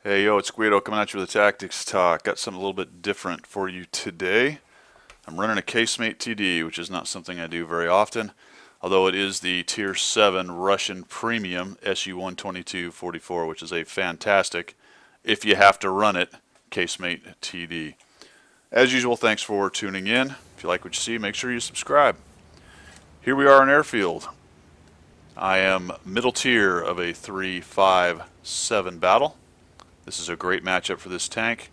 Hey, yo, it's Guido coming at you with a tactics talk. Got something a little bit different for you today. I'm running a Casemate TD, which is not something I do very often, although it is the Tier 7 Russian Premium SU-122-44, which is a fantastic, if you have to run it, Casemate TD. As usual, thanks for tuning in. If you like what you see, make sure you subscribe. Here we are in Airfield. I am middle tier of a 3-5-7 battle. This is a great matchup for this tank.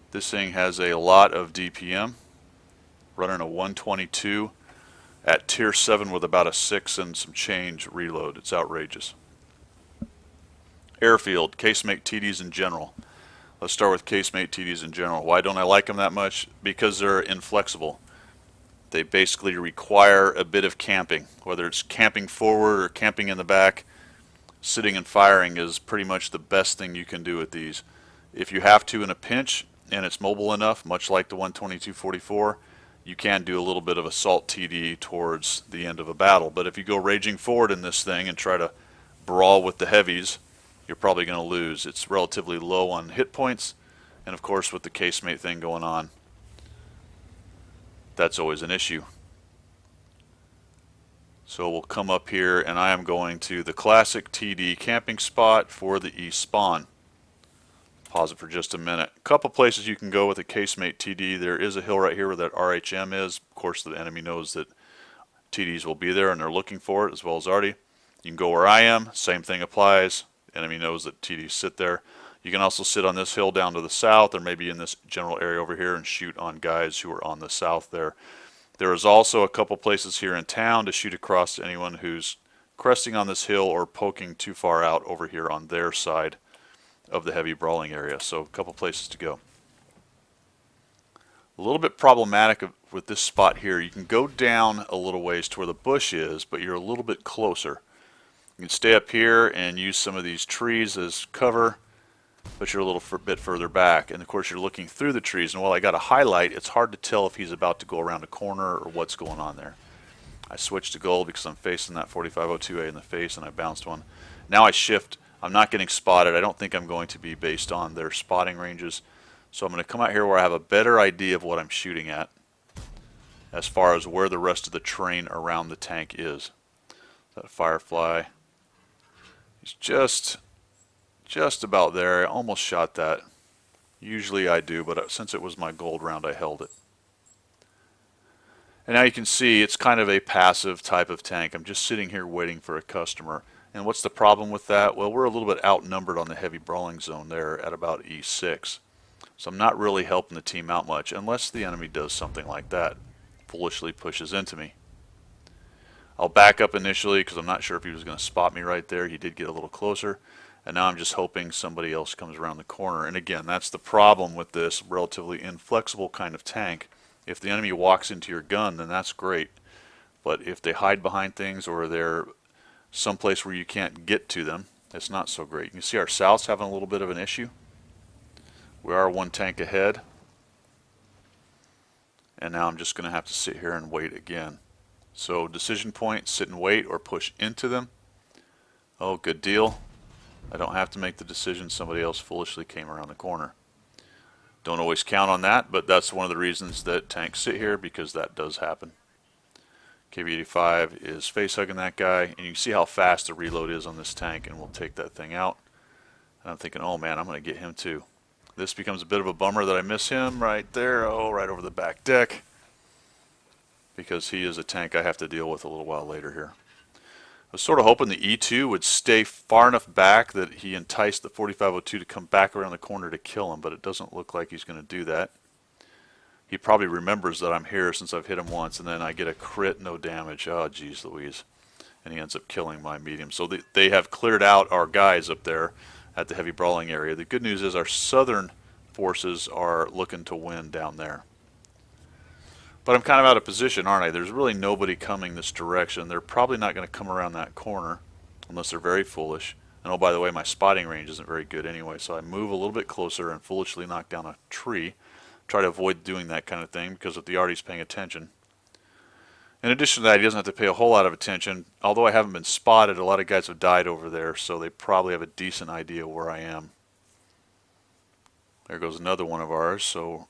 This thing has a lot of DPM, running a 122 at tier 7 with about a 6 and some change reload. It's outrageous. Airfield, Casemate TDs in general. Let's start with Casemate TDs in general. Why don't I like them that much? Because they're inflexible. They basically require a bit of camping, whether it's camping forward or camping in the back. Sitting and firing is pretty much the best thing you can do with these. If you have to in a pinch and it's mobile enough, much like the 122-44, you can do a little bit of assault TD towards the end of a battle. But if you go raging forward in this thing and try to brawl with the heavies, you're probably going to lose. It's relatively low on hit points, and of course with the Casemate thing going on, that's always an issue. So we'll come up here and I am going to the classic TD camping spot for the east spawn. Pause it for just a minute. A couple places you can go with a Casemate TD. There is a hill right here where that RHM is. Of course the enemy knows that TDs will be there and they're looking for it, as well as Artie. You can go where I am, same thing applies. The enemy knows that TDs sit there. You can also sit on this hill down to the south or maybe in this general area over here and shoot on guys who are on the south there. There is also a couple places here in town to shoot across to anyone who's cresting on this hill or poking too far out over here on their side of the heavy brawling area. So a couple places to go. A little bit problematic with this spot here. You can go down a little ways to where the bush is, but you're a little bit closer. You can stay up here and use some of these trees as cover, but you're a little bit further back, and of course you're looking through the trees, and while I got a highlight, it's hard to tell if he's about to go around a corner or what's going on there. I switched to gold because I'm facing that 4502A in the face and I bounced one. Now I shift. I'm not getting spotted. I don't think I'm going to be based on their spotting ranges, so I'm going to come out here where I have a better idea of what I'm shooting at as far as where the rest of the terrain around the tank is. That Firefly, he's just about there. I almost shot that. Usually I do, but since it was my gold round, I held it. And now you can see it's kind of a passive type of tank. I'm just sitting here waiting for a customer. And what's the problem with that? Well, we're a little bit outnumbered on the heavy brawling zone there at about E6. So I'm not really helping the team out much unless the enemy does something like that. Foolishly pushes into me. I'll back up initially because I'm not sure if he was going to spot me right there. He did get a little closer. And now I'm just hoping somebody else comes around the corner. And again, that's the problem with this relatively inflexible kind of tank. If the enemy walks into your gun, then that's great. But if they hide behind things or they're someplace where you can't get to them, it's not so great. You can see our south's having a little bit of an issue. We are one tank ahead. And now I'm just going to have to sit here and wait again. So decision point, sit and wait or push into them. Oh, good deal. I don't have to make the decision. Somebody else foolishly came around the corner. Don't always count on that, but that's one of the reasons that tanks sit here, because that does happen. KB85 is face hugging that guy, and you can see how fast the reload is on this tank, and we'll take that thing out. And I'm thinking, oh man, I'm going to get him too. This becomes a bit of a bummer that I miss him right there, oh, right over the back deck, because he is a tank I have to deal with a little while later here. I was sort of hoping the E2 would stay far enough back that he enticed the 4502 to come back around the corner to kill him, but it doesn't look like he's going to do that. He probably remembers that I'm here since I've hit him once, and then I get a crit, no damage. Oh, geez Louise. And he ends up killing my medium. So they have cleared out our guys up there at the heavy brawling area. The good news is our southern forces are looking to win down there. But I'm kind of out of position, aren't I? There's really nobody coming this direction. They're probably not going to come around that corner unless they're very foolish. And oh, by the way, my spotting range isn't very good anyway, so I move a little bit closer and foolishly knock down a tree. Try to avoid doing that kind of thing because if the arty's paying attention. In addition to that, he doesn't have to pay a whole lot of attention. Although I haven't been spotted, a lot of guys have died over there, so they probably have a decent idea where I am. There goes another one of ours. So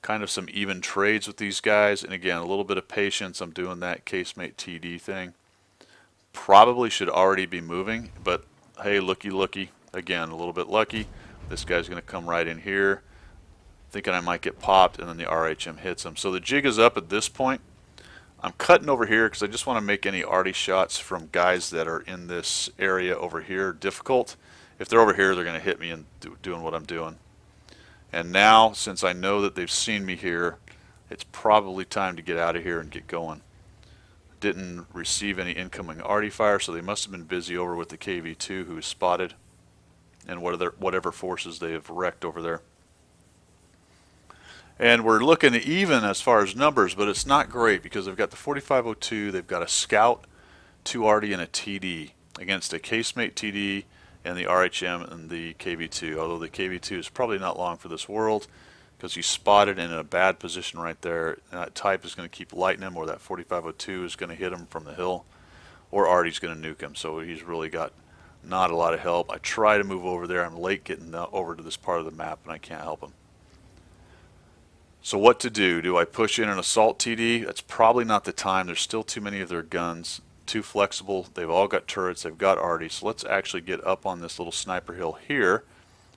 kind of some even trades with these guys. And again, a little bit of patience. I'm doing that Casemate TD thing. Probably should already be moving, but hey, looky. Again, a little bit lucky. This guy's going to come right in here, thinking I might get popped, and then the RHM hits him. So the jig is up at this point. I'm cutting over here because I just want to make any arty shots from guys that are in this area over here difficult. If they're over here, they're going to hit me and doing what I'm doing. And now, since I know that they've seen me here, it's probably time to get out of here and get going. Didn't receive any incoming arty fire, so they must have been busy over with the KV2 who is spotted and whatever forces they have wrecked over there. And we're looking even as far as numbers, but it's not great because they've got the 4502, they've got a scout, 2 arty, and a TD against a Casemate TD and the RHM and the KV2, although the KV2 is probably not long for this world because he's spotted in a bad position right there. And that type is going to keep lighting him, or that 4502 is going to hit him from the hill, or arty's going to nuke him. So he's really got not a lot of help. I try to move over there. I'm late getting over to this part of the map, and I can't help him. So what to do? Do I push in an assault TD? That's probably not the time. There's still too many of their guns. Too flexible. They've all got turrets. They've got arty. So let's actually get up on this little sniper hill here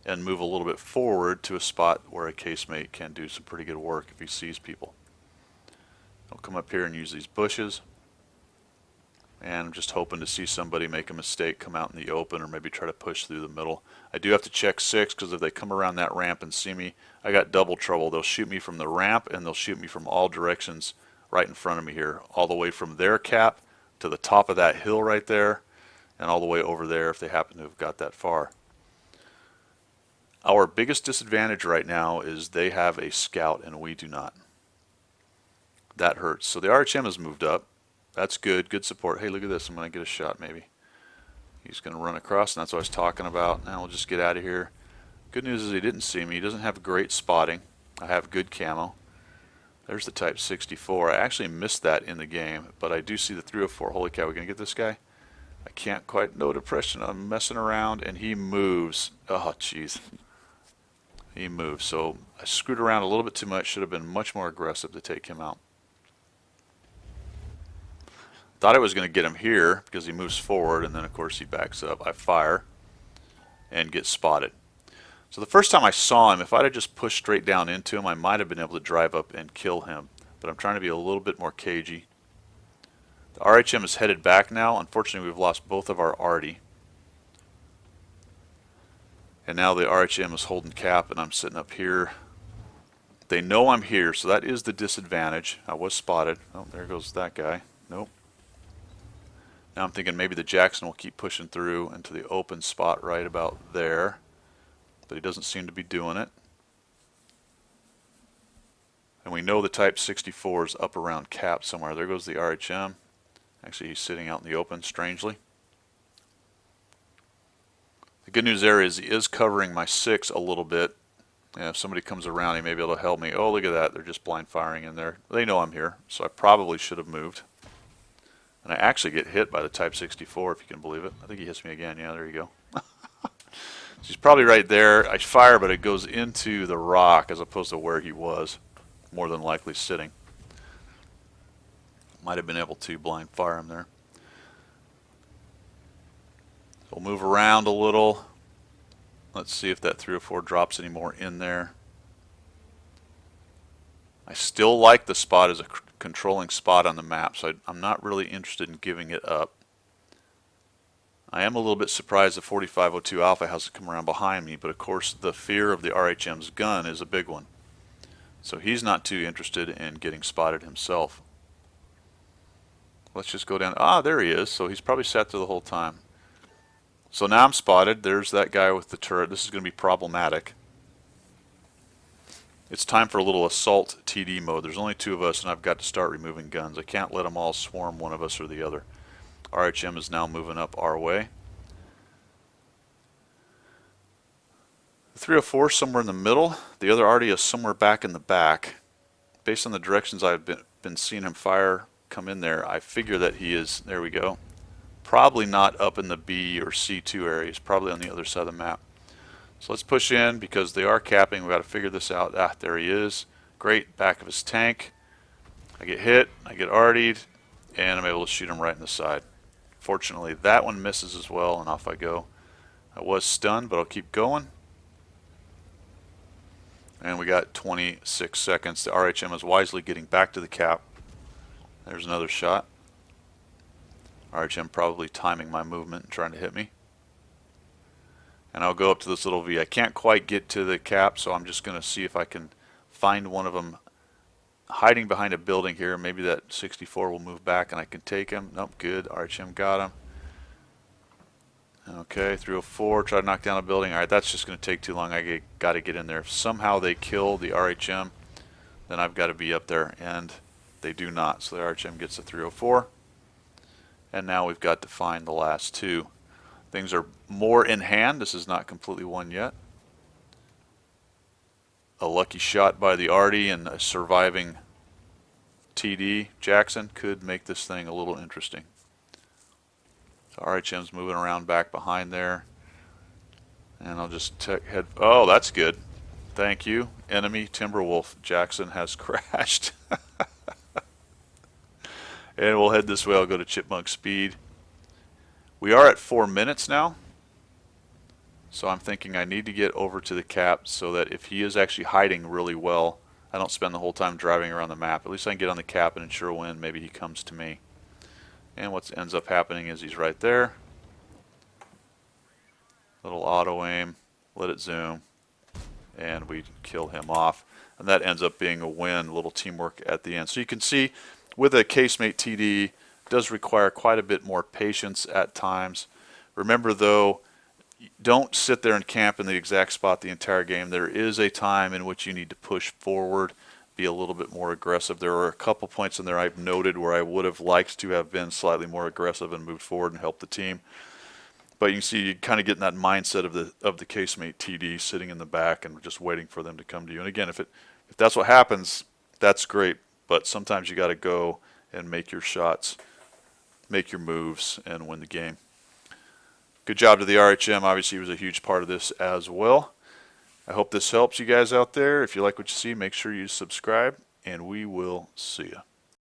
and move a little bit forward to a spot where a Casemate can do some pretty good work if he sees people. I'll come up here and use these bushes. And I'm just hoping to see somebody make a mistake, come out in the open, or maybe try to push through the middle. I do have to check 6 because if they come around that ramp and see me, I got double trouble. They'll shoot me from the ramp and they'll shoot me from all directions right in front of me here, all the way from their cap to the top of that hill right there, and all the way over there if they happen to have got that far. Our biggest disadvantage right now is they have a scout and we do not. That hurts. So the RHM has moved up. That's good. Good support. Hey, look at this. I'm going to get a shot maybe. He's going to run across, and that's what I was talking about. Now we'll just get out of here. Good news is he didn't see me. He doesn't have great spotting. I have good camo. There's the Type 64. I actually missed that in the game, but I do see the 304. Holy cow, we're going to get this guy? I can't quite, no depression. I'm messing around, and he moves. Oh, jeez. He moves. So I screwed around a little bit too much. Should have been much more aggressive to take him out. Thought I was going to get him here because he moves forward, and then of course he backs up. I fire and get spotted. So the first time I saw him, if I'd have just pushed straight down into him, I might have been able to drive up and kill him. But I'm trying to be a little bit more cagey. The RHM is headed back now. Unfortunately, we've lost both of our arty. And now the RHM is holding cap, and I'm sitting up here. They know I'm here, so that is the disadvantage. I was spotted. Oh, there goes that guy. Nope. Now I'm thinking maybe the Jackson will keep pushing through into the open spot right about there. But he doesn't seem to be doing it. And we know the Type 64 is up around cap somewhere. There goes the RHM. Actually, he's sitting out in the open, strangely. The good news there is he is covering my 6 a little bit. And if somebody comes around, he may be able to help me. Oh, look at that. They're just blind firing in there. They know I'm here, so I probably should have moved. And I actually get hit by the Type 64, if you can believe it. I think he hits me again. Yeah, there you go. So he's probably right there. I fire, but it goes into the rock as opposed to where he was, more than likely sitting. Might have been able to blind fire him there. So we'll move around a little. Let's see if that 304 drops any more in there. I still like the spot as a controlling spot on the map, so I'm not really interested in giving it up. I am a little bit surprised the 4502 Alpha hasn't come around behind me, but of course the fear of the RHM's gun is a big one. So he's not too interested in getting spotted himself. Let's just go down. Ah, there he is. So he's probably sat there the whole time. So now I'm spotted. There's that guy with the turret. This is going to be problematic. It's time for a little assault TD mode. There's only 2 of us, and I've got to start removing guns. I can't let them all swarm one of us or the other. RHM is now moving up our way. The 304 is somewhere in the middle. The other arty is somewhere back in the back. Based on the directions I've been seeing him fire come in there, I figure that he is, there we go, probably not up in the B or C2 area. He's probably on the other side of the map. So let's push in because they are capping. We've got to figure this out. Ah, there he is. Great, back of his tank. I get hit, I get artied, and I'm able to shoot him right in the side. Fortunately, that one misses as well, and off I go. I was stunned, but I'll keep going. And we got 26 seconds. The RHM is wisely getting back to the cap. There's another shot. RHM probably timing my movement and trying to hit me. And I'll go up to this little V. I can't quite get to the cap, so I'm just going to see if I can find one of them hiding behind a building here. Maybe that 64 will move back and I can take him. Nope, good. RHM got him. Okay, 304, try to knock down a building. Alright, that's just going to take too long. I got to get in there. If somehow they kill the RHM, then I've got to be up there, and they do not. So the RHM gets the 304. And now we've got to find the last two. Things are more in hand. This is not completely won yet. A lucky shot by the Artie and a surviving TD Jackson could make this thing a little interesting. So RHM's moving around back behind there. And I'll just head. Oh, that's good. Thank you. Enemy Timberwolf Jackson has crashed. And we'll head this way. I'll go to chipmunk speed. We are at 4 minutes now. So I'm thinking I need to get over to the cap so that if he is actually hiding really well, I don't spend the whole time driving around the map. At least I can get on the cap and ensure when maybe he comes to me. And what ends up happening is he's right there. Little auto aim, let it zoom, and we kill him off. And that ends up being a win, a little teamwork at the end. So you can see with a Casemate TD, it does require quite a bit more patience at times. Remember though, don't sit there and camp in the exact spot the entire game. There is a time in which you need to push forward, be a little bit more aggressive. There are a couple points in there I've noted where I would have liked to have been slightly more aggressive and moved forward and helped the team. But you can see you kind of get in that mindset of the Casemate TD sitting in the back and just waiting for them to come to you. And again, if that's what happens, that's great. But sometimes you got to go and make your shots, make your moves, and win the game. Good job to the RHM. Obviously, he was a huge part of this as well. I hope this helps you guys out there. If you like what you see, make sure you subscribe, and we will see you.